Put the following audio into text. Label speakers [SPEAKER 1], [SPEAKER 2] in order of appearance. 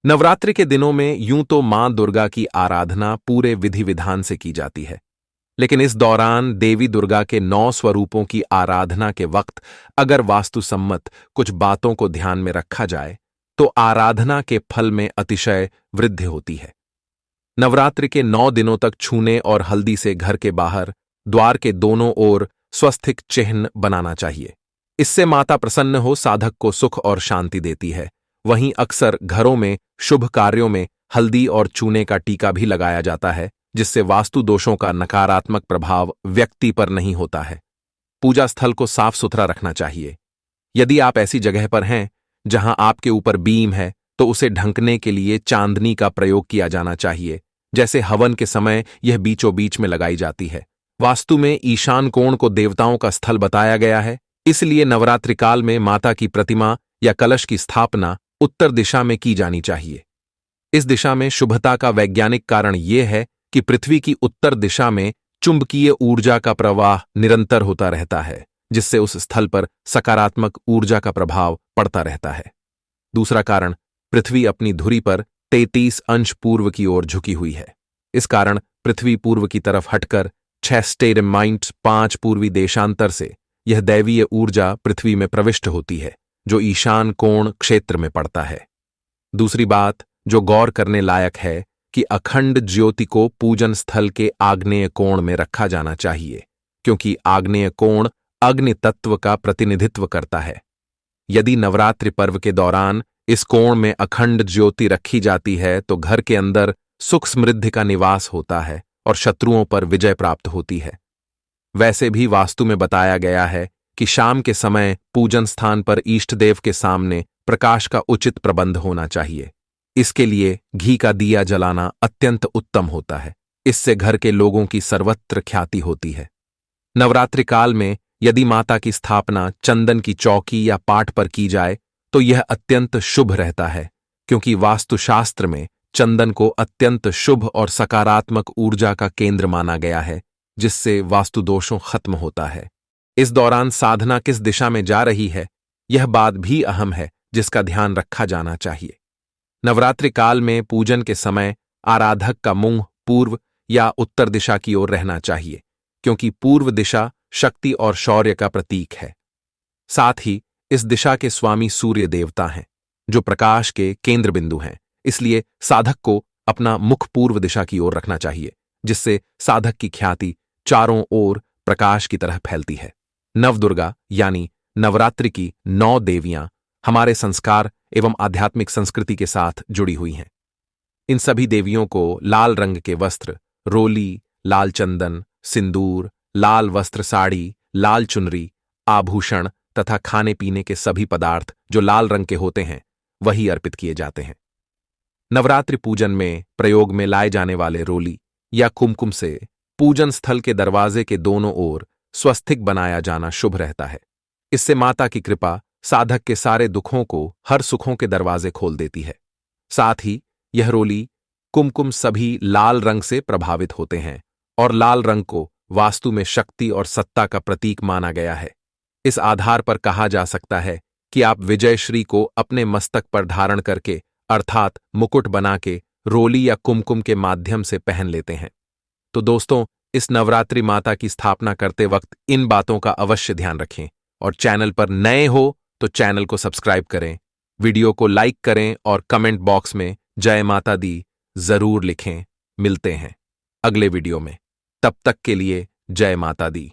[SPEAKER 1] नवरात्रि के दिनों में यूं तो मां दुर्गा की आराधना पूरे विधि विधान से की जाती है, लेकिन इस दौरान देवी दुर्गा के 9 स्वरूपों की आराधना के वक्त अगर वास्तुसम्मत कुछ बातों को ध्यान में रखा जाए तो आराधना के फल में अतिशय वृद्धि होती है। नवरात्रि के 9 दिनों तक छूने और हल्दी से घर के बाहर द्वार के दोनों ओर स्वस्तिक चिन्ह बनाना चाहिए। इससे माता प्रसन्न हो साधक को सुख और शांति देती है। वहीं अक्सर घरों में शुभ कार्यों में हल्दी और चूने का टीका भी लगाया जाता है, जिससे वास्तु दोषों का नकारात्मक प्रभाव व्यक्ति पर नहीं होता है। पूजा स्थल को साफ सुथरा रखना चाहिए। यदि आप ऐसी जगह पर हैं जहां आपके ऊपर बीम है तो उसे ढंकने के लिए चांदनी का प्रयोग किया जाना चाहिए। जैसे हवन के समय यह बीचों बीच में लगाई जाती है। वास्तु में ईशान कोण को देवताओं का स्थल बताया गया है, इसलिए नवरात्रि काल में माता की प्रतिमा या कलश की स्थापना उत्तर दिशा में की जानी चाहिए। इस दिशा में शुभता का वैज्ञानिक कारण यह है कि पृथ्वी की उत्तर दिशा में चुंबकीय ऊर्जा का प्रवाह निरंतर होता रहता है, जिससे उस स्थल पर सकारात्मक ऊर्जा का प्रभाव पड़ता रहता है। दूसरा कारण, पृथ्वी अपनी धुरी पर 33 अंश पूर्व की ओर झुकी हुई है। इस कारण पृथ्वी पूर्व की तरफ हटकर 6 स्टेरमाइंट 5 पूर्वी देशांतर से यह दैवीय ऊर्जा पृथ्वी में प्रविष्ट होती है, जो ईशान कोण क्षेत्र में पड़ता है। दूसरी बात जो गौर करने लायक है कि अखंड ज्योति को पूजन स्थल के आग्नेय कोण में रखा जाना चाहिए, क्योंकि आग्नेय कोण अग्नि तत्व का प्रतिनिधित्व करता है। यदि नवरात्रि पर्व के दौरान इस कोण में अखंड ज्योति रखी जाती है तो घर के अंदर सुख समृद्धि का निवास होता है और शत्रुओं पर विजय प्राप्त होती है। वैसे भी वास्तु में बताया गया है कि शाम के समय पूजन स्थान पर इष्टदेव के सामने प्रकाश का उचित प्रबंध होना चाहिए। इसके लिए घी का दिया जलाना अत्यंत उत्तम होता है। इससे घर के लोगों की सर्वत्र ख्याति होती है। नवरात्रि काल में यदि माता की स्थापना चंदन की चौकी या पाट पर की जाए तो यह अत्यंत शुभ रहता है, क्योंकि वास्तुशास्त्र में चंदन को अत्यंत शुभ और सकारात्मक ऊर्जा का केंद्र माना गया है, जिससे वास्तु दोषों खत्म होता है। इस दौरान साधना किस दिशा में जा रही है, यह बात भी अहम है, जिसका ध्यान रखा जाना चाहिए। नवरात्रि काल में पूजन के समय आराधक का मुंह पूर्व या उत्तर दिशा की ओर रहना चाहिए, क्योंकि पूर्व दिशा शक्ति और शौर्य का प्रतीक है। साथ ही इस दिशा के स्वामी सूर्य देवता हैं, जो प्रकाश के केंद्र बिंदु हैं। इसलिए साधक को अपना मुख पूर्व दिशा की ओर रखना चाहिए, जिससे साधक की ख्याति चारों ओर प्रकाश की तरह फैलती है। नवदुर्गा यानी नवरात्रि की 9 देवियां हमारे संस्कार एवं आध्यात्मिक संस्कृति के साथ जुड़ी हुई हैं। इन सभी देवियों को लाल रंग के वस्त्र, रोली, लाल चंदन, सिंदूर, लाल वस्त्र साड़ी, लाल चुनरी, आभूषण तथा खाने पीने के सभी पदार्थ जो लाल रंग के होते हैं वही अर्पित किए जाते हैं। नवरात्रि पूजन में प्रयोग में लाए जाने वाले रोली या कुमकुम से पूजन स्थल के दरवाजे के दोनों ओर स्वस्तिक बनाया जाना शुभ रहता है। इससे माता की कृपा साधक के सारे दुखों को हर सुखों के दरवाजे खोल देती है। साथ ही यह रोली, कुमकुम सभी लाल रंग से प्रभावित होते हैं और लाल रंग को वास्तु में शक्ति और सत्ता का प्रतीक माना गया है। इस आधार पर कहा जा सकता है कि आप विजयश्री को अपने मस्तक पर धारण करके अर्थात मुकुट बना के रोली या कुमकुम के माध्यम से पहन लेते हैं। तो दोस्तों, इस नवरात्रि माता की स्थापना करते वक्त इन बातों का अवश्य ध्यान रखें और चैनल पर नए हो तो चैनल को सब्सक्राइब करें, वीडियो को लाइक करें और कमेंट बॉक्स में जय माता दी जरूर लिखें। मिलते हैं अगले वीडियो में, तब तक के लिए जय माता दी।